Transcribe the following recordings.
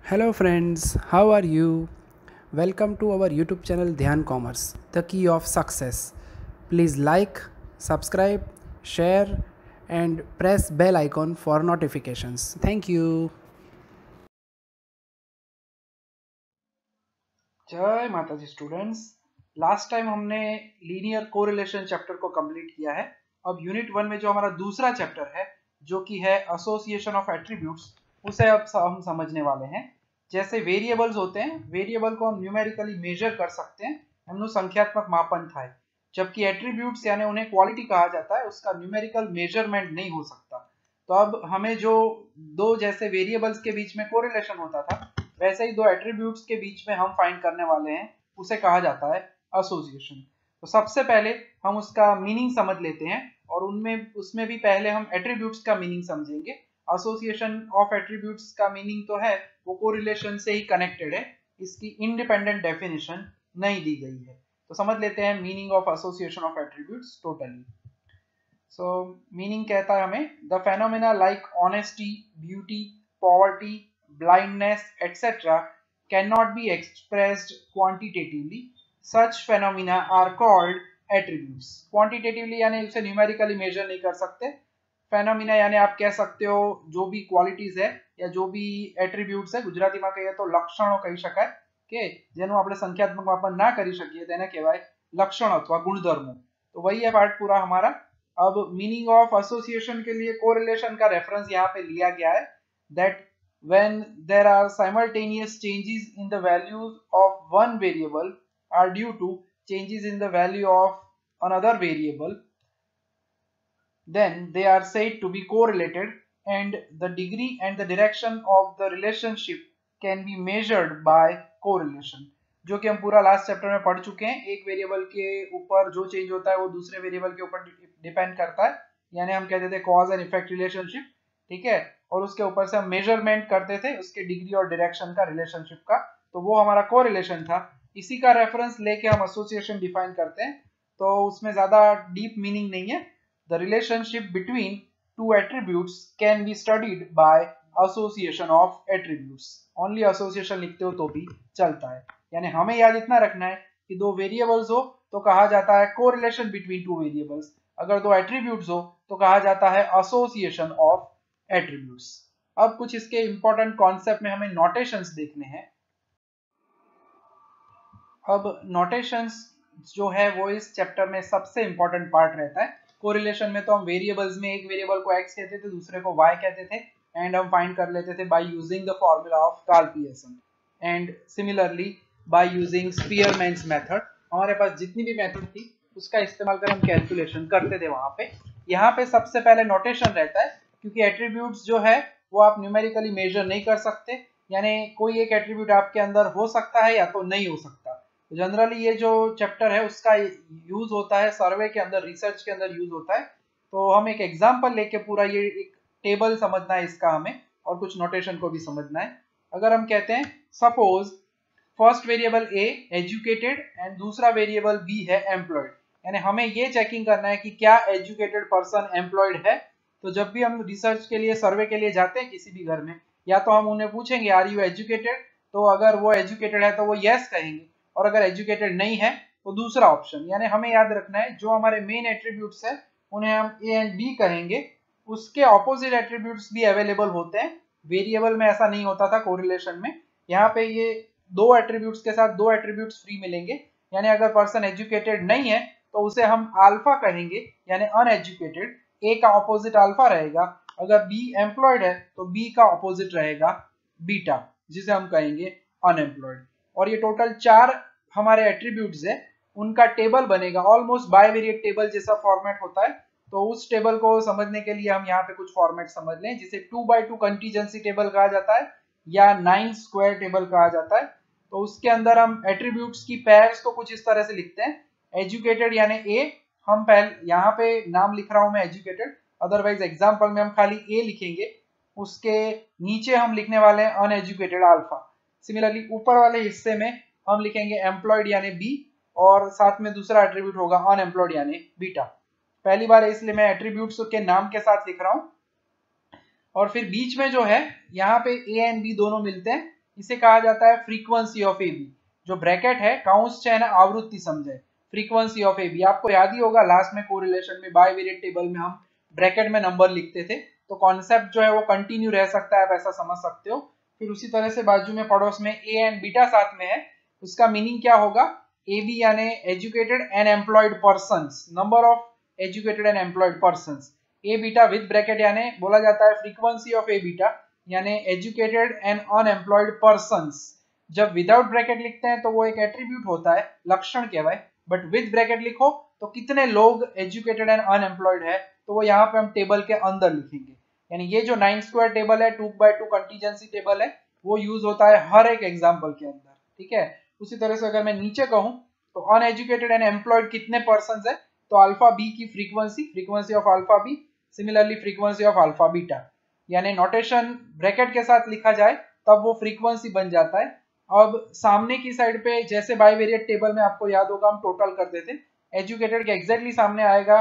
Hello friends, how are you? Welcome to our YouTube channel Dhyan Commerce, the key of success. Please like, subscribe, share and press bell icon for notifications. Thank you. जय माता जी students. Last time हमने linear correlation chapter को complete किया है। अब unit 1 में जो हमारा दूसरा चैप्टर है जो कि है एसोसिएशन ऑफ एट्रीब्यूट्स, उसे अब हम समझने वाले हैं। जैसे वेरिएबल्स होते हैं, वेरिएबल को हम न्यूमेरिकली मेजर कर सकते हैं, हमने संख्यात्मक मापन था, जबकि एट्रीब्यूट्स यानी उन्हें क्वालिटी कहा जाता है, उसका न्यूमेरिकल मेजरमेंट नहीं हो सकता। तो अब हमें जो दो जैसे वेरिएबल्स के बीच में कोरिलेशन होता था, वैसे ही दो एट्रीब्यूट्स के बीच में हम फाइंड करने वाले हैं, उसे कहा जाता है एसोसिएशन। तो सबसे पहले हम उसका मीनिंग समझ लेते हैं और उसमें भी पहले हम एट्रीब्यूट्स का मीनिंग समझेंगे। एसोसिएशन ऑफ एट्रीब्यूट्स का मीनिंग तो है वो कोरिलेशन से ही कनेक्टेड है, इसकी इंडिपेंडेंट डेफिनेशन नहीं दी गई है। तो समझ लेते हैं meaning of association of attributes totally. So meaning कहता है हमें the phenomena like honesty, beauty, poverty, blindness, etc. cannot be expressed quantitatively. Such phenomena are called attributes. Quantitatively यानी उसे न्यूमेरिकली मेजर नहीं कर सकते। फेनोमिना यानी आप कह सकते हो जो भी क्वालिटीज है या जो भी एट्रीब्यूट्स है, ગુજરાતીમાં કહીએ તો લક્ષણો કહી શકાય કે જેનું આપણે સંખ્યાત્મક માપન ના કરી શકીએ તેને કહેવાય લક્ષણ અથવા ગુણધર્મો। तो वही है पार्ट पूरा हमारा। अब मीनिंग ऑफ एसोसिएशन के लिए कोरिलेशन का रेफरेंस यहाँ पे लिया गया है, that when there are simultaneous changes in the values of one variable are due to changes in the value of another variable, then they are said to be correlated, and the degree and the direction of the relationship can be measured by correlation। जो कि हम पूरा last chapter में पढ़ चुके हैं। एक variable के ऊपर जो चेंज होता है वो दूसरे वेरिएबल के ऊपर डिपेंड करता है, यानी हम कहते थे कॉज एंड इफेक्ट रिलेशनशिप, ठीक है। और उसके ऊपर से हम मेजरमेंट करते थे उसके डिग्री और डायरेक्शन का, रिलेशनशिप का, तो वो हमारा कोरिलेशन था। इसी का रेफरेंस लेके हम एसोसिएशन डिफाइन करते हैं। तो उसमें ज्यादा डीप मीनिंग नहीं है। The relationship between two attributes can be studied by association of attributes. Only association लिखते हो तो भी चलता है, यानी हमें याद इतना रखना है कि दो वेरिएबल्स हो तो कहा जाता है कोरिलेशन बिटवीन टू वेरिएबल्स, अगर दो एट्रीब्यूट्स हो तो कहा जाता है एसोसिएशन ऑफ एट्रीब्यूट्स। अब कुछ इसके इंपॉर्टेंट कॉन्सेप्ट में हमें नोटेशंस देखने हैं। अब नोटेशंस जो है वो इस चैप्टर में सबसे इंपॉर्टेंट पार्ट रहता है। कोरिलेशन में तो हम वेरिएबल्स में एक वेरिएबल को x कहते थे, दूसरे को y कहते थे, एंड हम फाइंड कर लेते थे by using the formula of Karl Pearson, and similarly by using Spearman's method. हमारे पास जितनी भी मेथड थी उसका इस्तेमाल कर हम कैलकुलेशन करते थे वहां पे। यहाँ पे सबसे पहले नोटेशन रहता है, क्योंकि एट्रीब्यूट्स जो है वो आप न्यूमेरिकली मेजर नहीं कर सकते, यानी कोई एक एट्रीब्यूट आपके अंदर हो सकता है या तो नहीं हो सकता। जनरली ये जो चैप्टर है उसका यूज होता है सर्वे के अंदर, रिसर्च के अंदर यूज होता है। तो हम एक एग्जांपल लेके पूरा ये एक टेबल समझना है इसका हमें, और कुछ नोटेशन को भी समझना है। अगर हम कहते हैं suppose first variable A educated and दूसरा वेरिएबल बी है एम्प्लॉयड, यानी हमें ये चेकिंग करना है कि क्या एजुकेटेड पर्सन एम्प्लॉयड है। तो जब भी हम रिसर्च के लिए, सर्वे के लिए जाते हैं किसी भी घर में, या तो हम उन्हें पूछेंगे आर यू एजुकेटेड, तो अगर वो एजुकेटेड है तो वो यस कहेंगे, और अगर एजुकेटेड नहीं है तो दूसरा ऑप्शन। यानी हमें याद रखना है जो हमारे मेन एट्रीब्यूट्स है उन्हें हम ए एंड बी कहेंगे, उसके ऑपोजिट एट्रीब्यूट्स भी अवेलेबल होते हैं। वेरिएबल में ऐसा नहीं होता था कोरिलेशन में, यहाँ पे ये दो एट्रीब्यूट्स के साथ दो एट्रीब्यूट्स फ्री मिलेंगे। यानी अगर पर्सन एजुकेटेड नहीं है तो उसे हम अल्फा कहेंगे, यानी अनएजुकेटेड, ए का ऑपोजिट अल्फा रहेगा। अगर बी एम्प्लॉयड है तो बी का ऑपोजिट रहेगा बीटा, जिसे हम कहेंगे अनएम्प्लॉयड। और ये टोटल 4 हमारे एट्रीब्यूट्स है, उनका टेबल बनेगा, ऑलमोस्ट बाइवेरिएट टेबल जैसा फॉर्मेट होता है। तो उस टेबल को समझने के लिए हम यहाँ पे कुछ फॉर्मेट समझ लें, जिसे 2x2 कंटीजेंसी टेबल कहा जाता है या 9 स्क्वायर टेबल कहा जाता है। तो उसके अंदर हम एट्रीब्यूट्स की पेयर्स को कुछ इस तरह से लिखते हैं। एजुकेटेड यानी ए, हम पहले यहाँ पे नाम लिख रहा हूं मैं एजुकेटेड, अदरवाइज एग्जाम्पल में हम खाली ए लिखेंगे, उसके नीचे हम लिखने वाले हैं अनएजुकेटेड अल्फा। सिमिलरली ऊपर वाले हिस्से में हम लिखेंगे एम्प्लॉयड यानी बी, और साथ में दूसरा एट्रीब्यूट होगा अनएम्प्लॉयड यानी बीटा। पहली बार इसलिए मैं एट्रीब्यूट्स के नाम के साथ लिख रहा हूं। और फिर बीच में जो है यहाँ पे ए एंड बी दोनों मिलते हैं, इसे कहा जाता है फ्रीक्वेंसी ऑफ ए बी। जो ब्रैकेट है काउंस चैन आवृत्ति समझे, फ्रीक्वेंसी ऑफ ए बी। आपको याद ही होगा लास्ट में कोरिलेशन में बाइवेरिएट टेबल में हम ब्रैकेट में नंबर लिखते थे, तो कॉन्सेप्ट जो है वो कंटिन्यू रह सकता है, आप ऐसा समझ सकते हो। फिर उसी तरह से बाजू में पड़ोस में ए एंड बीटा साथ में है, उसका मीनिंग क्या होगा, ए बी यानी educated and employed persons, number of educated and employed persons. A beta with bracket यानी बोला जाता है फ्रीक्वेंसी ऑफ ए बीटा यानी एजुकेटेड एंड अनएम्प्लॉयड पर्सन्स। जब विदाउट ब्रैकेट लिखते हैं तो वो एक एट्रीब्यूट होता है, लक्षण कहवाए, बट विद ब्रैकेट लिखो तो कितने लोग एजुकेटेड एंड अनएम्प्लॉयड है तो वो यहाँ पे हम टेबल के अंदर लिखेंगे। यानी ये जो 9 स्क्वायर टेबल है, 2x2 कंटीजेंसी टेबल है, वो यूज होता है हर एक एग्जाम्पल के अंदर, ठीक है। उसी तरह से अगर मैं नीचे कहूं तो अनएजुकेटेड एंड एम्प्लॉयड कितने पर्सन है, तो अल्फा बी की frequency of alpha B, similarly frequency of alpha beta. यानी नोटेशन ब्रैकेट के साथ लिखा जाए तब वो फ्रीक्वेंसी बन जाता है। अब सामने की साइड पे जैसे बाइवेरिएट टेबल में आपको याद होगा हम टोटल करते थे, एजुकेटेड के एग्जैक्टली सामने आएगा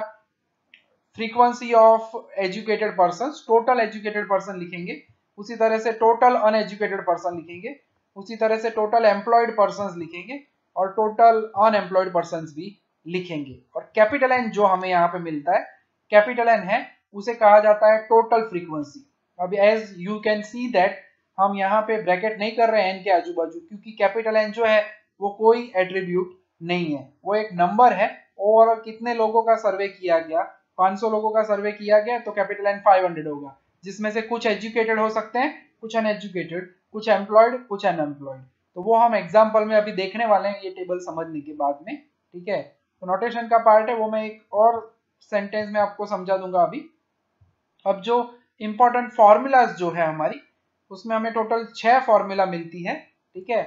frequency of educated person, total educated person लिखेंगे। उसी तरह से टोटल अनएजुकेटेड पर्सन लिखेंगे, उसी तरह से टोटल एम्प्लॉयड पर्संस लिखेंगे और टोटल अनएम्प्लॉयड पर्संस भी लिखेंगे। और कैपिटल एन जो हमें यहाँ पे मिलता है, कैपिटल एन है, उसे कहा जाता है टोटल फ्रीक्वेंसी। अब as you can see that हम यहाँ पे ब्रैकेट नहीं कर रहे हैं एन के आजू बाजू, क्योंकि कैपिटल एन जो है वो कोई एट्रीब्यूट नहीं है, वो एक नंबर है। ओवरऑल कितने लोगों का सर्वे किया गया, 500 लोगों का सर्वे किया गया, तो कैपिटल एन 500 होगा, जिसमें से कुछ एजुकेटेड हो सकते हैं, कुछ अनएजुकेटेड, कुछ एम्प्लॉयड, कुछ अनएम्प्लॉयड। तो वो हम एग्जाम्पल में अभी देखने वाले हैं, ये टेबल समझने के बाद में, ठीक है। तो नोटेशन का पार्ट है वो मैं एक और सेंटेंस में आपको समझा दूंगा अभी। अब जो इंपॉर्टेंट फॉर्मूलाज जो है हमारी, उसमें हमें टोटल 6 फॉर्मूला मिलती है, ठीक है,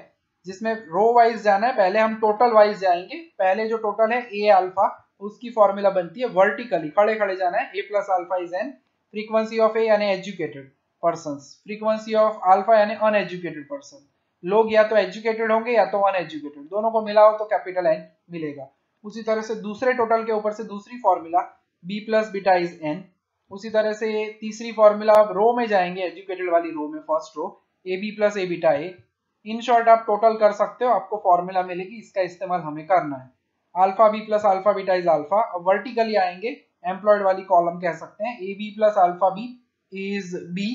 जिसमें रो वाइज जाना है। पहले हम टोटल वाइज जाएंगे। पहले जो टोटल है ए अल्फा, उसकी फॉर्मूला बनती है वर्टिकली, खड़े खड़े जाना है, A plus alpha is an frequency of A यानी educated persons, frequency of alpha यानी अनएजुकेटेड पर्सन। लोग या तो एजुकेटेड होंगे या तो अनएजुकेटेड, दोनों को मिलाओ तो कैपिटल एन मिलेगा। उसी तरह से दूसरे टोटल के ऊपर से दूसरी formula B plus beta is N. उसी तरह से तीसरी फॉर्मूला आप रो में जाएंगे, एजुकेटेड वाली रो में, first row, A B plus A beta A. In short आप टोटल कर सकते हो, आपको फॉर्मूला मिलेगी, इसका इस्तेमाल हमें करना है। Alpha B plus alpha beta is alpha. अब वर्टिकली आएंगे, एम्प्लॉयड वाली कॉलम कह सकते हैं, A B plus alpha B is B.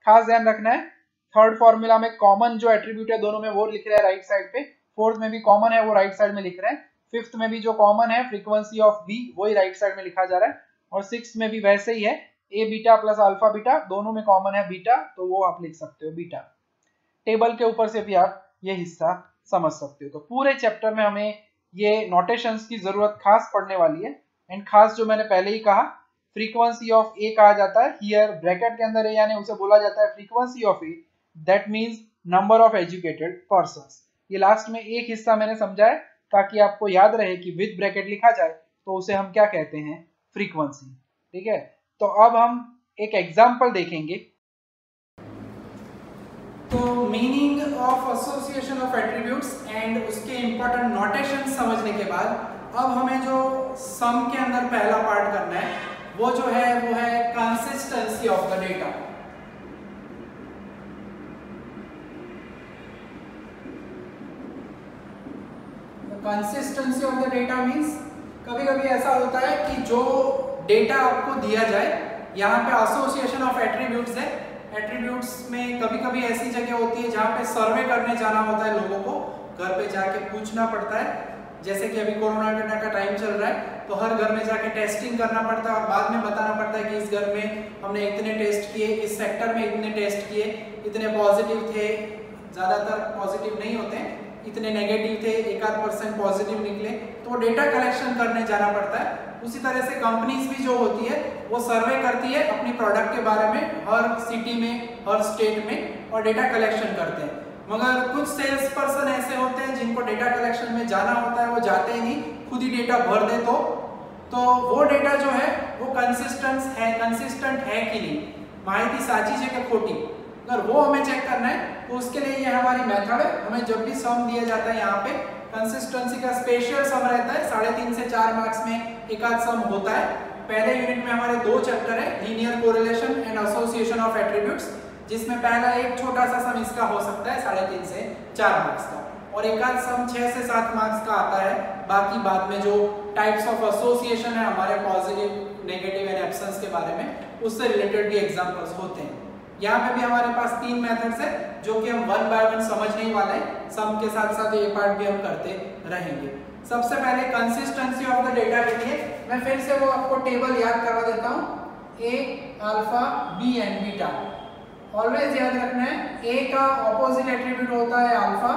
खास ध्यान रखना है, थर्ड फॉर्मूला में कॉमन जो एट्रीब्यूट है दोनों में वो लिख रहे हैं राइट साइड पे, फोर्थ में भी कॉमन है वो राइट साइड में लिख रहे हैं, फिफ्थ में भी जो कॉमन है फ्रीक्वेंसी ऑफ बी वही राइट साइड में लिखा जा रहा है, और सिक्स्थ में भी वैसे ही है, ए बीटा प्लस अल्फा बीटा, दोनों में कॉमन है बीटा, तो वो आप लिख सकते हो बीटा। टेबल के ऊपर से भी आप ये हिस्सा समझ सकते हो। तो पूरे चैप्टर में हमें ये नोटेशंस की जरूरत खास पड़ने वाली है। एंड खास जो मैंने पहले ही कहा, फ्रीक्वेंसी ऑफ ए कहा जाता है, हियर ब्रैकेट के अंदर ए यानी उसे बोला जाता है frequency of A, that means number of educated persons. ये लास्ट में एक हिस्सा मैंने समझाया ताकि आपको याद रहे कि विद ब्रैकेट लिखा जाए तो उसे हम क्या कहते हैं, फ्रीक्वेंसी, ठीक है। तो अब हम एक एग्जांपल देखेंगे। तो meaning of association of attributes and उसके इंपॉर्टेंट नोटेशन समझने के बाद अब हमें जो सम के अंदर पहला पार्ट करना है वो जो है वो है consistency of the data. Consistency of the data means कभी कभी ऐसा होता है कि जो डेटा आपको दिया जाए, यहाँ पे एसोसिएशन ऑफ एट्रीब्यूट्स है, एट्रीब्यूट्स में कभी कभी ऐसी जगह होती है जहाँ पे सर्वे करने जाना होता है, लोगों को घर पे जाके पूछना पड़ता है। जैसे कि अभी कोरोना का टाइम चल रहा है तो हर घर में जाके टेस्टिंग करना पड़ता है और बाद में बताना पड़ता है कि इस घर में हमने इतने टेस्ट किए, इस सेक्टर में इतने टेस्ट किए, इतने पॉजिटिव थे, ज़्यादातर पॉजिटिव नहीं होते, इतने नेगेटिव थे, 1-8% पॉजिटिव निकले, तो डेटा कलेक्शन करने जाना पड़ता है। उसी तरह से कंपनीज भी जो होती है वो सर्वे करती है अपनी प्रोडक्ट के बारे में, हर सिटी में, हर स्टेट में, और डेटा कलेक्शन करते हैं। मगर कुछ सेल्स पर्सन ऐसे होते हैं जिनको डेटा कलेक्शन में जाना होता है, वो जाते ही नहीं, खुद ही डेटा भर दे, तो वो डेटा जो है वो कंसिस्टेंट है कि नहीं, माहिती साची है कि खोटी, अगर वो हमें चेक करना है तो उसके लिए ये हमारी मेथड है। हमें जब भी सम दिया जाता है यहाँ पे कंसिस्टेंसी का स्पेशल सम रहता है, 3.5 से 4 मार्क्स में एक आध सम होता है। पहले यूनिट में हमारे 2 चैप्टर है, linear correlation and association of attributes, जिसमें पहला एक छोटा सा सम इसका हो सकता है 3.5 से 4 मार्क्स का, और एक आध सम 6 से 7 मार्क्स का आता है। बाकी बाद में जो टाइप्स ऑफ एसोसिएशन है हमारे पॉजिटिव, नेगेटिव एंड एब्सेंस के बारे में, उससे रिलेटेड भी एग्जांपल्स होते हैं। यहाँ पे भी हमारे पास 3 मेथड्स है जो कि हम 1 बाय 1 समझने ही वाले हैं, सम के साथ साथ ये पार्ट भी हम करते रहेंगे। सबसे पहले कंसिस्टेंसी ऑफ द डेटा के लिए मैं फिर से वो आपको टेबल याद करवा देता हूँ। A, alpha, B and beta. Always याद रखना है, ए का ऑपोजिट एट्रीब्यूट होता है अल्फा,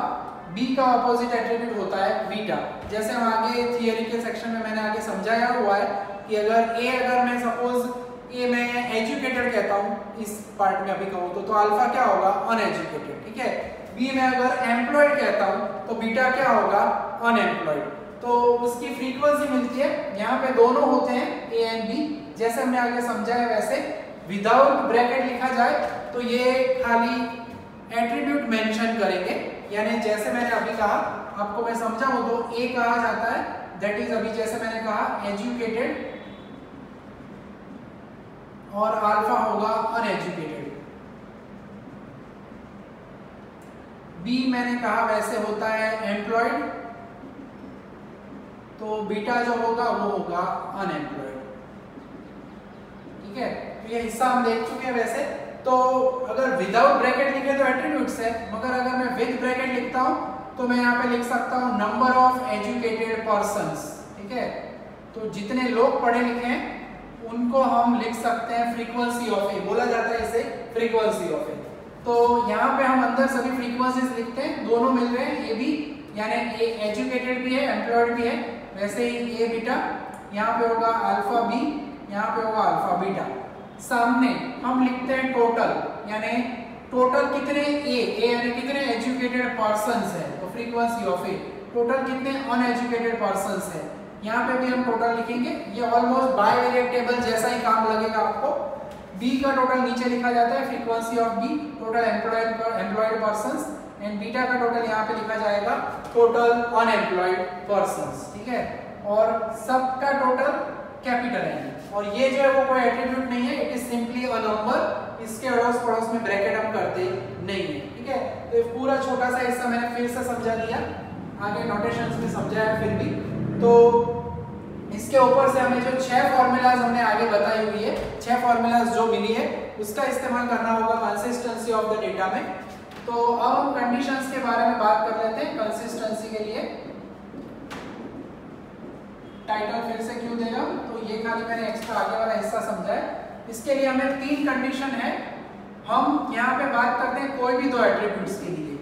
बी का ऑपोजिट एट्रीब्यूट होता है बीटा। जैसे हम आगे थियरी के सेक्शन में मैंने आगे समझाया हुआ है कि अगर मैं सपोज ए मैं एजुकेटेड कहता हूँ, इस पार्ट में अभी कहूँ तो अल्फा क्या होगा, अनएजुकेटेड, ठीक है। बी में अगर एम्प्लॉयड कहता हूँ तो बीटा क्या होगा, अनएम्प्लॉयड। तो उसकी फ्रीक्वेंसी मिलती है, यहाँ पे दोनों होते हैं ए एंड बी, जैसे हमने आगे समझा है वैसे। विदाउट ब्रैकेट लिखा जाए तो ये खाली एट्रीब्यूट मेंशन करेंगे, यानी जैसे मैंने अभी कहा, आपको मैं समझाऊं तो ए कहा जाता है, दैट इज अभी जैसे मैंने कहा एजुकेटेड, और अल्फा होगा अनएजुकेटेड। बी मैंने कहा वैसे होता है एम्प्लॉयड, तो बीटा जो होगा वो होगा अनएम्प्लॉयड, ठीक है। तो ये हिस्सा हम देख चुके हैं वैसे। तो अगर विदाउट ब्रैकेट लिखे तो एट्रीब्यूट्स है, मगर अगर मैं विद ब्रैकेट लिखता हूं तो मैं यहाँ पे लिख सकता हूँ नंबर ऑफ एजुकेटेड पर्सन्स, ठीक है। तो जितने लोग पढ़े लिखे हैं उनको हम लिख सकते हैं फ्रीक्वेंसी ऑफ ए, बोला जाता है इसे फ्रीक्वेंसी ऑफ ए। तो यहाँ पे हम अंदर सभी फ्रीक्वेंसीज लिखते हैं, दोनों मिल रहे हैं, ये भी यानी ए एजुकेटेड भी है, एम्प्लॉयड भी है, वैसे ही ए बीटा, यहाँ पे होगा अल्फा बी, यहाँ पे होगा अल्फा बीटा। सामने हम लिखते हैं टोटल, यानी टोटल कितने ए यानी कितने एजुकेटेड पर्सन्स है, तो फ्रीक्वेंसी ऑफ ए। टोटल कितने अनएजुकेटेड पर्सन्स है, यहाँ पे भी हम टोटल लिखेंगे। ये ऑलमोस्ट बाइवेरिएट टेबल जैसा ही काम लगेगा आपको। बी का टोटल नीचे लिखा जाता है, frequency of B, total employed persons, and beta का टोटल यहाँ पे लिखा जाएगा टोटल अनएम्प्लॉयड पर्सन्स, ठीक है। और सबका टोटल कैपिटल है, और ये जो है वो कोई एट्रीब्यूट नहीं है, it is simply a number. इसके अड़ोस पड़ोस में ब्रैकेट हम करते नहीं है, ठीक है। तो ये पूरा छोटा सा हिस्सा मैंने फिर से समझा दिया, आगे नोटेशंस में समझाया फिर भी। तो इसके ऊपर से हमें जो 6 फॉर्मूलाज हमने आगे बताई हुई है, 6 फॉर्मूलाज जो मिली है उसका इस्तेमाल करना होगा कंसिस्टेंसी ऑफ द डेटा में। तो अब हम कंडीशंस के बारे में बात कर लेते हैं कंसिस्टेंसी के लिए। टाइटल फिर से क्यों देगा, तो ये खाली मैंने एक्स्ट्रा आगे वाला हिस्सा समझा है। इसके लिए हमें 3 कंडीशन है। हम यहाँ पे बात करते हैं कोई भी 2 एट्रीब्यूट्स के लिए।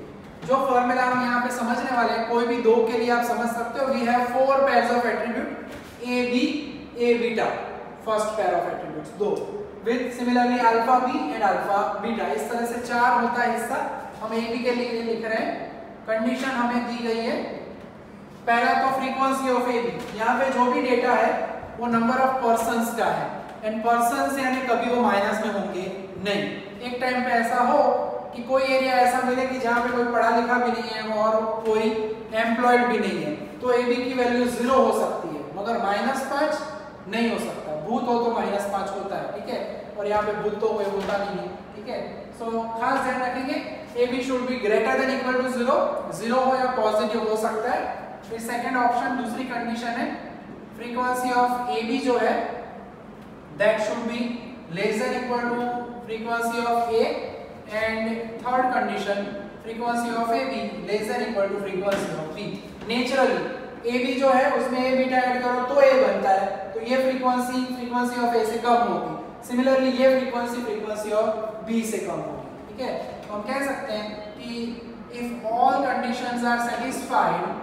जो फॉर्मूला हम यहाँ पे समझने वाले हैं, कोई भी 2 के लिए आप समझ सकते हो। We have 4 pairs of attribute, A B, A beta, first pair of attributes 2, with similarly alpha B and alpha beta. इस तरह से 4 होता है हिस्सा। हम ए बी के लिए लिख रहे हैं। कंडीशन हमें दी गई है, पहला तो फ्रीक्वेंसी ऑफ ए बी। यहाँ पे जो भी डेटा है वो नंबर ऑफ पर्सन्स का है, एंड पर्सन्स यानी कभी वो माइनस में होंगे नहीं। एक टाइम पे ऐसा हो कि कोई एरिया ऐसा मिले कि जहाँ पे कोई पढ़ा लिखा भी नहीं है और कोई एम्प्लॉयड भी नहीं है, तो ए बी की वैल्यू 0 हो सकती है, मगर -5 नहीं हो सकता। भूत हो तो -5 होता है, ठीक है, और यहाँ पे भूत तो कोई होता नहीं है, ठीक है। सो खास ध्यान रखेंगे, A B should be greater than equal to 0, 0 हो या पॉजिटिव हो सकता है। फिर सेकंड ऑप्शन, दूसरी कंडीशन है फ्रीक्वेंसी ऑफ ए बी जो है that should be less than equal to frequency of A, and third condition frequency of A B less than equal to frequency of B. Naturally A B जो है उसमें ए beta add करो तो ए बनता है, तो ये फ्रीक्वेंसी ऑफ ए से कम होगी। सिमिलरली ये फ्रीक्वेंसी ऑफ बी से कम होगी, ठीक है। तो हम कह सकते हैं कि if all conditions are satisfied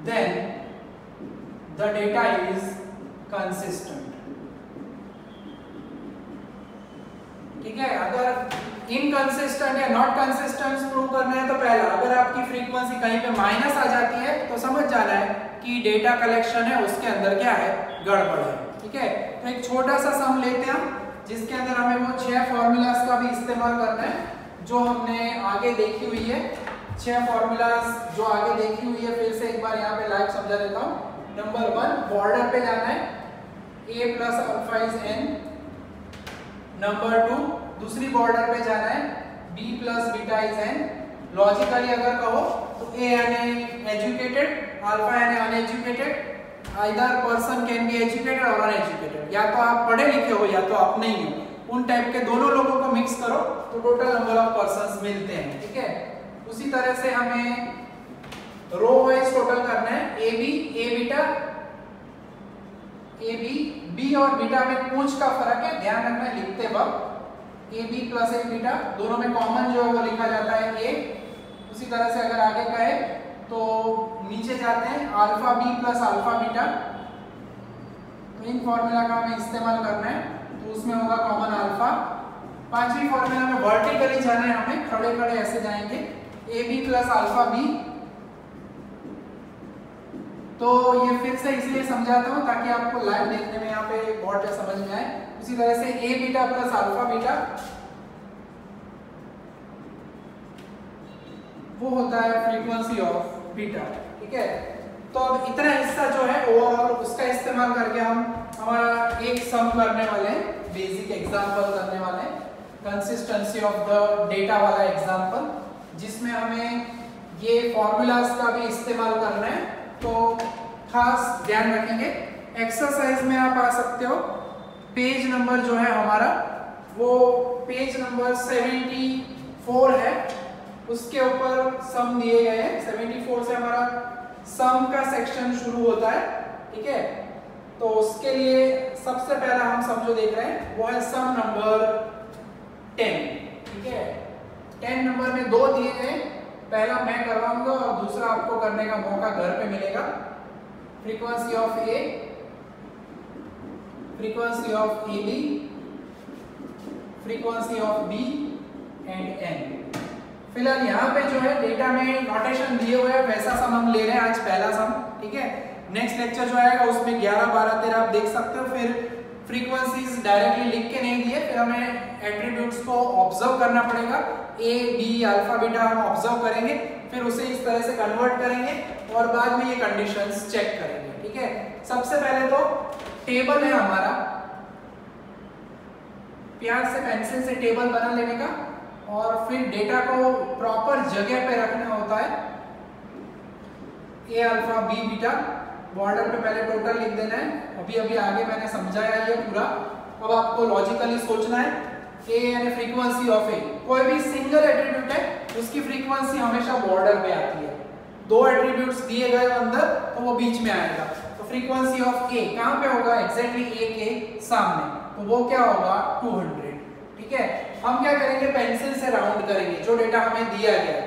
then the data is consistent, ठीक है। अगर इनकंसिस्टेंट या नॉट कंसिस्टेंट प्रूव करना है तो पहला, अगर आपकी फ्रीक्वेंसी कहीं पे माइनस आ जाती है तो समझ जाना है कि डेटा कलेक्शन है उसके अंदर क्या है, गड़बड़ है, ठीक है। तो एक छोटा सा सम लेते हैं हम, जिसके अंदर हमें वो 6 फॉर्मूलाज का भी इस्तेमाल करना है जो हमने आगे देखी हुई है। 6 फॉर्मूलाज जो आगे देखी हुई है, फिर से एक बार यहाँ पे लाइव समझा देता हूँ। नंबर 1, बॉर्डर पे जाना है, a plus alpha is n। Number 2 दूसरी बॉर्डर पे जाना है b plus beta is n। Logically अगर कहो तो a यानी एजुकेटेड, अल्फा यानी uneducated. Either person can be educated और अनएजुकेटेड, या तो आप पढ़े लिखे हो या तो आप नहीं हो, उन टाइप के दोनों लोगों को मिक्स करो तो टोटल नंबर ऑफ पर्संस मिलते हैं। ठीक है, उसी तरह से हमें रो वाइज टोटल करना है। A B, A beta, A B, B और बीटा में पूंछ का फर्क है, ध्यान रखना है लिखते वक्त। A B plus A beta, दोनों में कॉमन जो है वो लिखा जाता है ए। उसी तरह से अगर आगे कहे तो नीचे जाते हैं alpha B plus alpha beta, तो इन फॉर्मूला का हमें इस्तेमाल करना है, तो उसमें होगा कॉमन अल्फा। पांचवी फॉर्मूला में वर्टिकली जाना है हमें, खड़े खड़े ऐसे जाएंगे, A B plus alpha B. तो ये फिर से इसलिए समझाता हूं ताकि आपको लाइव देखने में यहाँ पे बोर्ड पे समझ में आए। उसी तरह से ए बीटा प्लस अल्फा बीटा, वो होता है फ्रीक्वेंसी ऑफ बीटा। ठीक है, तो अब इतना हिस्सा जो है ओवरऑल उसका इस्तेमाल करके हम हमारा एक सम करने वाले हैं, बेसिक एग्जांपल करने वाले हैं, कंसिस्टेंसी ऑफ द डेटा वाला एग्जांपल, जिसमें हमें ये फॉर्मूलाज का भी इस्तेमाल करना है। तो खास ध्यान रखेंगे। एक्सरसाइज में आप आ सकते हो, पेज नंबर जो है हमारा वो पेज नंबर 74 है, उसके ऊपर सम दिए गए हैं। 74 से हमारा सम का सेक्शन शुरू होता है। ठीक है, तो उसके लिए सबसे पहला हम सम जो देख रहे हैं वो है सम नंबर 10। ठीक है, 10 नंबर में दो दिए गए, पहला मैं करवाऊंगा और दूसरा आपको करने का मौका घर पे मिलेगा। Frequency of A, frequency of A B, frequency of B and N. फिलहाल यहाँ पे जो है डेटा में नोटेशन दिए हुए हैं, वैसा सम हम ले रहे हैं आज, पहला सम। ठीक है, नेक्स्ट लेक्चर जो आएगा उसमें 11, 12, 13 आप देख सकते हो। फिर फ्रीक्वेंसीज डायरेक्टली लिख के नहीं दिए, फिर हमें एट्रीब्यूट्स को ऑब्जर्व करना पड़ेगा। ए बी अल्फा बीटा हम ऑब्जर्व करेंगे, फिर उसे इस तरह से कन्वर्ट करेंगे और बाद में ये कंडीशंस चेक करेंगे। ठीक है, सबसे पहले तो टेबल है हमारा, प्यार से पेंसिल से टेबल बना लेने का और फिर डेटा को प्रॉपर जगह पे रखना होता है। ए अल्फा बी बीटा, बॉर्डर पे पहले टोटल लिख देना है। अभी अभी आगे मैंने समझाया ये पूरा, अब आपको लॉजिकली सोचना है। ए यानी फ्रीक्वेंसी ऑफ ए, कोई भी सिंगल एट्रीब्यूट है उसकी फ्रीक्वेंसी हमेशा बॉर्डर पे आती है। दो एट्रीब्यूट्स दिए गए अंदर तो वो बीच में आएगा, तो फ्रीक्वेंसी ऑफ ए कहां पे होगा? एग्जैक्टली ए के सामने, तो वो क्या होगा? 200। ठीक है, हम क्या करेंगे? पेंसिल से राउंड करेंगे जो डेटा हमें दिया गया है।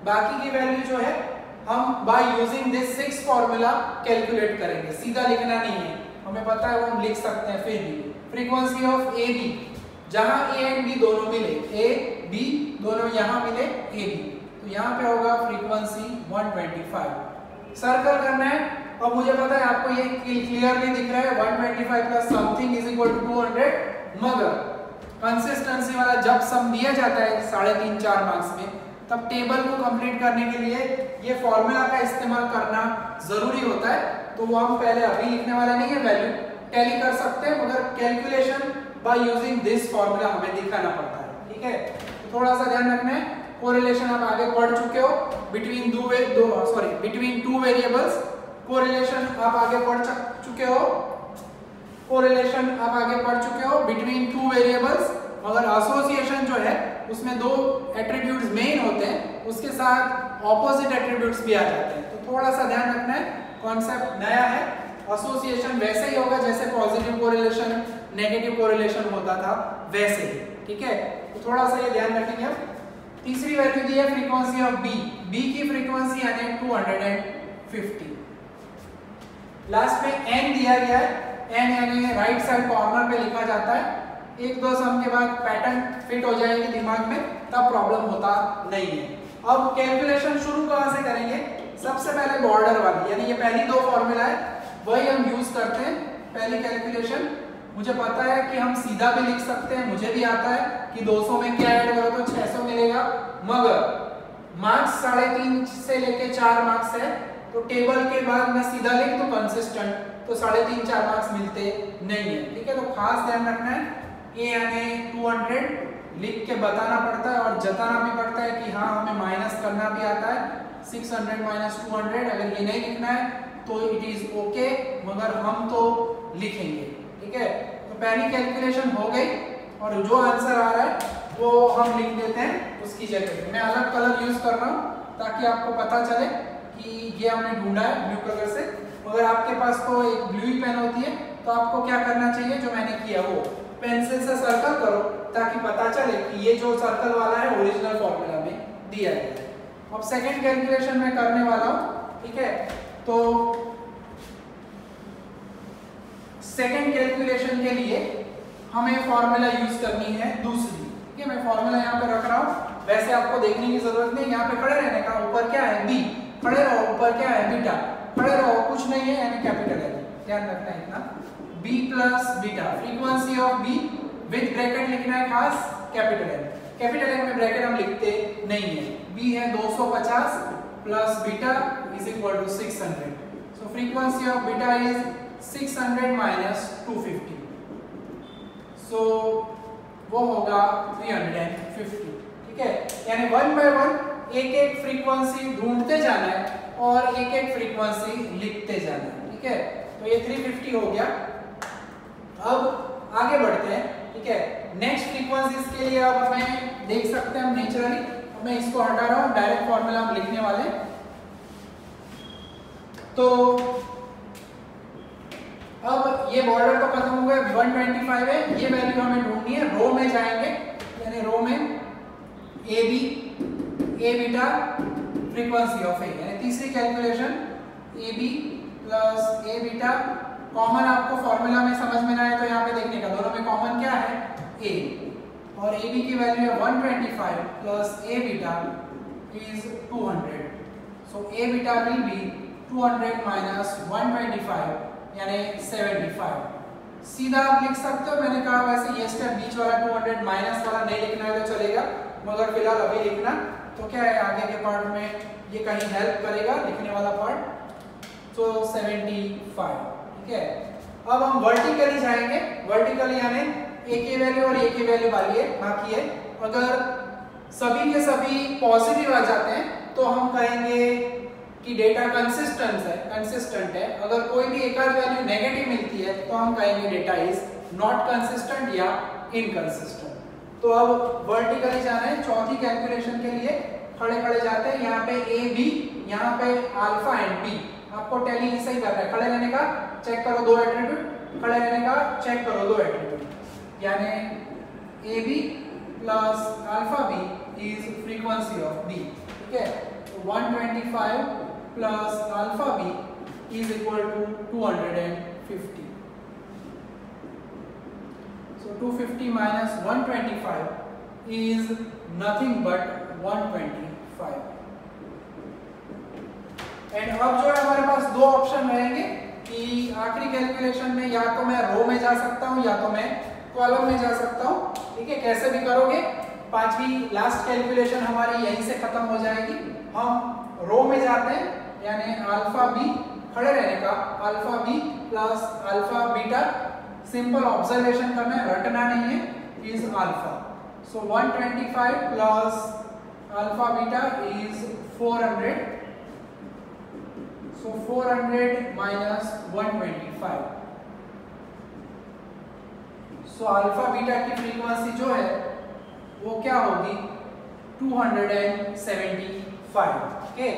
बाकी की वैल्यू जो है हम by using this 6 formula calculate करेंगे, सीधा लिखना नहीं है, हमें पता है वो हम लिख सकते हैं। फिर भी फ्रीक्वेंसी ऑफ ए बी, जहां ए एंड बी दोनों मिले, ए बी दोनों यहां मिले ए बी, तो यहां पे होगा फ्रीक्वेंसी 125। सर्कल करना है। अब मुझे पता है आपको ये क्लियरली दिख रहा है 125 plus something is equal to 200, मगर कंसिस्टेंसी वाला जब सम दिया जाता है 3.5-4 मार्क्स में, तब टेबल को कंप्लीट करने के लिए ये फॉर्मूला का इस्तेमाल करना जरूरी होता है। तो वो हम पहले अभी लिखने वाले नहीं है, वैल्यू टैली कर सकते हैं, मगर calculation by using this formula हमें दिखाना पड़ता है। ठीक है, तो थोड़ा सा ध्यान रखना है। कोरिलेशन आप आगे पढ़ चुके हो, बिटवीन टू वेरिएबल्स। कोरिलेशन आप आगे पढ़ चुके हो, कोरिलेशन आप आगे पढ़ चुके हो बिटवीन टू वेरिएबल्स। मगर एसोसिएशन जो है उसमें दो एट्रीब्यूट्स मेन होते हैं, उसके साथ ऑपोजिट एट्रीब्यूट्स भी आ जाते हैं, तो थोड़ा सा ध्यान रखना है। कॉन्सेप्ट नया है। एसोसिएशन वैसे ही होगा जैसे पॉजिटिव कोरिलेशन, नेगेटिव कोरिलेशन होता था, वैसे ही। ठीक है, तो थोड़ा सा ये ध्यान रखेंगे। अब तीसरी वैल्यू दी है फ्रीक्वेंसी ऑफ बी, बी की फ्रीक्वेंसी यानी 250। लास्ट में एन दिया गया है, एन यानी राइट साइड कॉर्नर पे लिखा जाता है। एक दो सम के बाद पैटर्न फिट हो जाएगी दिमाग में, तब प्रॉब्लम होता नहीं है। अब कैलकुलेशन शुरू कहां से करेंगे? सबसे पहले बॉर्डर वाली, यानी ये पहली दो फॉर्मूला है वही हम यूज करते हैं। पहली कैलकुलेशन मुझे पता है कि हम सीधा भी लिख सकते हैं, मुझे भी आता है कि 200 में क्या ऐड करो तो 600 मिलेगा, मगर मार्क्स 3.5 से लेके 4 मार्क्स है, तो टेबल के बाद मैं सीधा लिख दूं कंसिस्टेंट तो 3.5-4 मार्क्स मिलते नहीं है। ठीक है, तो खास ध्यान रखना है, ए यानी 200 लिख के बताना पड़ता है और जताना भी पड़ता है कि हाँ हमें माइनस करना भी आता है। 600 माइनस 200 अगर ये नहीं लिखना है तो इट इज ओके, मगर हम तो लिखेंगे। ठीक है, तो पहली कैलकुलेशन हो गई और जो आंसर आ रहा है वो हम लिख देते हैं उसकी जगह। मैं अलग कलर यूज कर रहा हूँ ताकि आपको पता चले कि ये हमने ढूंढा है ब्लू कलर से। अगर आपके पास तो एक ब्लू ही पेन होती है तो आपको क्या करना चाहिए, जो मैंने किया वो पेंसिल से सर्कल करो ताकि पता चले कि ये जो सर्कल वाला है ओरिजिनल फॉर्मूला में दिया गया है। अब सेकंड कैलकुलेशन मैं करने वाला हूँ। ठीक है, तो सेकंड कैलकुलेशन के लिए हमें फॉर्मूला यूज करनी है दूसरी। ठीक है, मैं फॉर्मूला यहाँ पे रख रहा हूँ, वैसे आपको देखने की जरूरत नहीं, यहाँ पे खड़े रहने का। ऊपर क्या है बी, खड़े रहो, ऊपर क्या है बीटा, खड़े रहो, कुछ नहीं है यानी कैपिटल है, ध्यान रखना है इतना। B plus beta, frequency of B with bracket लिखना है खास कैपिटल है। कैपिटल एन में ब्रैकेट हम लिखते नहीं है। बी है 250 plus beta is equal to 600। So frequency of beta is 600 minus 250, so वो होगा 350। ठीक है, यानी 1 बाय 1 एक एक फ्रीक्वेंसी ढूंढते जाना है और एक एक फ्रीक्वेंसी लिखते जाना है। ठीक है, तो ये 350 हो गया। अब आगे बढ़ते हैं। ठीक है, नेक्स्ट फ्रीक्वेंसीज के लिए अब हमें देख सकते हैं हम नेचुरली, मैं इसको हटा रहा हूं, डायरेक्ट फॉर्मूला हम लिखने वाले। तो अब ये बॉर्डर तो खत्म हो गया, 125 है, ये वैल्यू हमें ढूंढनी है। रो में जाएंगे, यानी रो में A B, A beta frequency of A, यानी तीसरी calculation A B plus A beta. Common आपको फॉर्मूला में समझ में ना आए तो यहाँ पे देखने का, दोनों में कॉमन क्या है ए, और ए बी की वैल्यू है 125 plus A beta is 200। So A beta will be 200 minus 125 यानी 75। सीधा आप लिख सकते हो, मैंने कहा वैसे ये स्टेप बीच वाला 200 माइनस वाला नहीं लिखना है तो चलेगा, मगर फिलहाल अभी लिखना तो क्या है आगे के पार्ट में ये कहीं हेल्प करेगा लिखने वाला पार्ट। तो 75। ठीक है, अब हम वर्टिकली जाएंगे। वर्टिकली यानी ए की वैल्यू और ए की वैल्यू बाकी है। अगर सभी के सभी पॉजिटिव आ जाते हैं तो हम कहेंगे कि डेटा कंसिस्टेंट है। अगर कोई भी एक आध वैल्यू नेगेटिव मिलती है तो हम कहेंगे डेटा इज नॉट कंसिस्टेंट या इनकंसिस्टेंट। तो अब वर्टिकली जाना है। चौथी कैलकुलेशन के लिए खड़े खड़े जाते हैं। यहाँ पे ए बी, यहाँ पे अल्फा एंड बी, आपको टैली ऐसा ही करना है। खड़े रहने का चेक करो 2 एट्रीब्यूट, खड़े रहने का चेक करो 2 एट्रीब्यूट, यानी A B plus alpha B is frequency of B. ठीक है, तो 125 plus alpha B is equal to 250। So 250 minus 125 is nothing but 125। And अब जो है हमारे पास दो ऑप्शन रहेंगे कि आखिरी कैलकुलेशन में या तो मैं रो में जा सकता हूं या तो मैं कॉलम में जा सकता हूं। ठीक है, कैसे भी करोगे। पांचवी लास्ट कैलकुलेशन हमारी यहीं से खत्म हो जाएगी। हम रो में जाते हैं, यानी अल्फा बी, खड़े रहने का alpha B plus alpha beta, simple observation करना है, रटना नहीं है, is alpha. So 125 plus alpha beta is 400। So 400 minus 125. So alpha beta की फ्रीक्वेंसी जो है वो क्या होगी 275। ओके,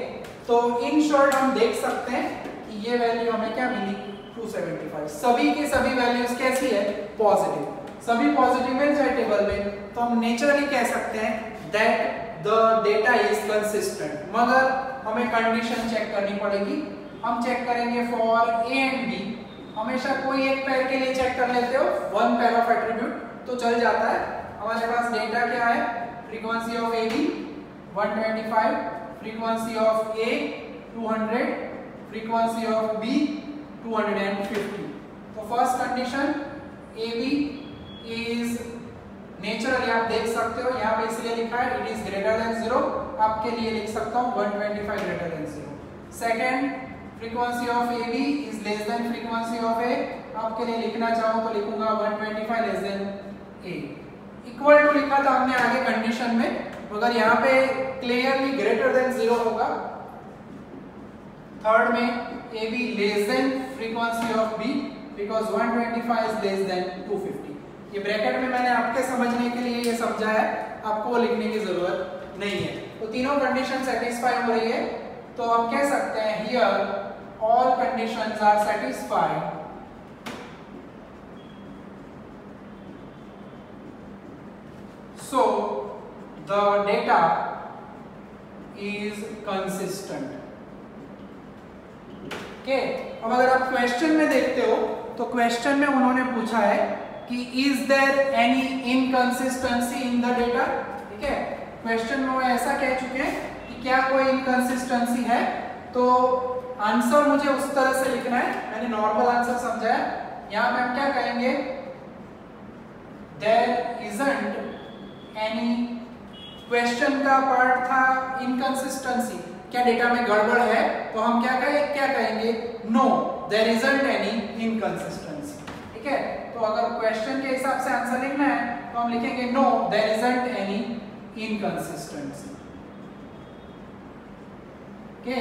तो इन शॉर्ट हम देख सकते हैं कि ये वैल्यू हमें क्या मिली 275। सभी के सभी वैल्यूज कैसी है पॉजिटिव, सभी पॉजिटिव मिल जाए टेबल में तो हम नेचुरली कह सकते हैं that the data is consistent. मगर हमें कंडीशन चेक करनी पड़ेगी। हम चेक करेंगे फॉर ए एंड बी। हमेशा कोई एक पेयर के लिए चेक कर लेते हो, वन पेयर ऑफ एट्रीब्यूट तो चल जाता है। हमारे पास डेटा क्या है, frequency of A B 125, frequency of A 200, frequency of B 250। तो first condition A B is naturally, आप देख सकते हो यहाँ पे इसलिए लिखा है इट इज ग्रेटर देन 0, आपके लिए लिख सकता हूँ 125 greater than 0। Second frequency of A B is less than frequency of A. आपके लिए लिखना चाहूँ तो लिखूंगा 125 less than A. Equal to लिखा था हमने आगे कंडीशन में, मगर यहाँ पे क्लियरली ग्रेटर देन 0 होगा। थर्ड में A B less than frequency of B because 125 is less than 250। ये ब्रैकेट में मैंने आपके समझने के लिए ये समझा है, आपको वो लिखने की जरूरत नहीं है। तो तीनों कंडीशन सेटिस्फाई हो रही है, तो हम कह सकते हैं here all conditions are satisfied so the data is consistent। okay? अब अगर आप क्वेश्चन में देखते हो तो क्वेश्चन में उन्होंने पूछा है कि is there any inconsistency in the data. ठीक है, क्वेश्चन में वो ऐसा कह चुके हैं कि क्या कोई इनकंसिस्टेंसी है, तो आंसर मुझे उस तरह से लिखना है। मैंने नॉर्मल आंसर समझा है, यहां पे हम क्या कहेंगे, देयर इजंट एनी, क्वेश्चन का पार्ट था इनकंसिस्टेंसी, क्या डेटा में गड़बड़ है, तो हम क्या कहेंगे no there isn't any inconsistency. ठीक है, तो अगर क्वेश्चन के हिसाब से आंसर लिखना है तो हम लिखेंगे no there isn't any inconsistency. Okay,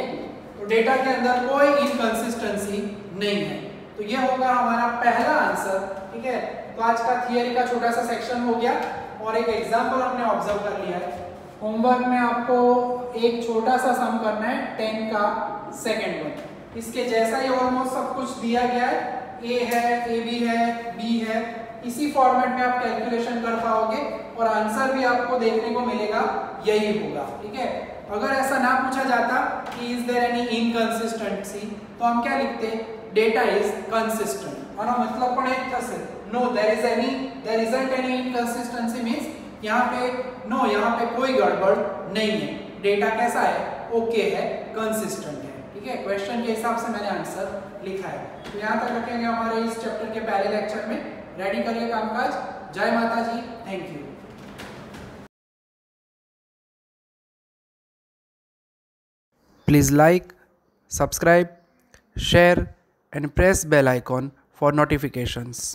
तो डेटा के अंदर कोई इनकंसिस्टेंसी नहीं है, तो ये होगा हमारा पहला आंसर। ठीक है, तो आज का थियरी का छोटा सा सेक्शन हो गया और एक एग्जांपल हमने ऑब्जर्व कर लिया है। होमवर्क में आपको एक छोटा सा सम करना है 10 का सेकंड वन, इसके जैसा ही ऑलमोस्ट सब कुछ दिया गया है, ए है, ए बी है, बी है, इसी फॉर्मेट में आप कैलकुलेशन कर पाओगे और आंसर भी आपको देखने को मिलेगा यही होगा। ठीक है, अगर ऐसा ना पूछा जाता कि इज देयर एनी इनकंसिस्टेंसी, तो हम क्या लिखते, डेटा इज कंसिस्टेंट, આનો मतलब પણ એક થશે, no there isn't any inconsistency means यहाँ पे नो, यहाँ पे कोई गड़बड़ नहीं है, डेटा कैसा है, ओके है, कंसिस्टेंट है। ठीक है, क्वेश्चन के हिसाब से मैंने आंसर लिखा है। तो यहाँ तक रखेंगे हमारे इस चैप्टर के पहले लेक्चर में। रेडी करिए कामकाज। जय माता जी, thank you. Please like, subscribe, share and press bell icon for notifications.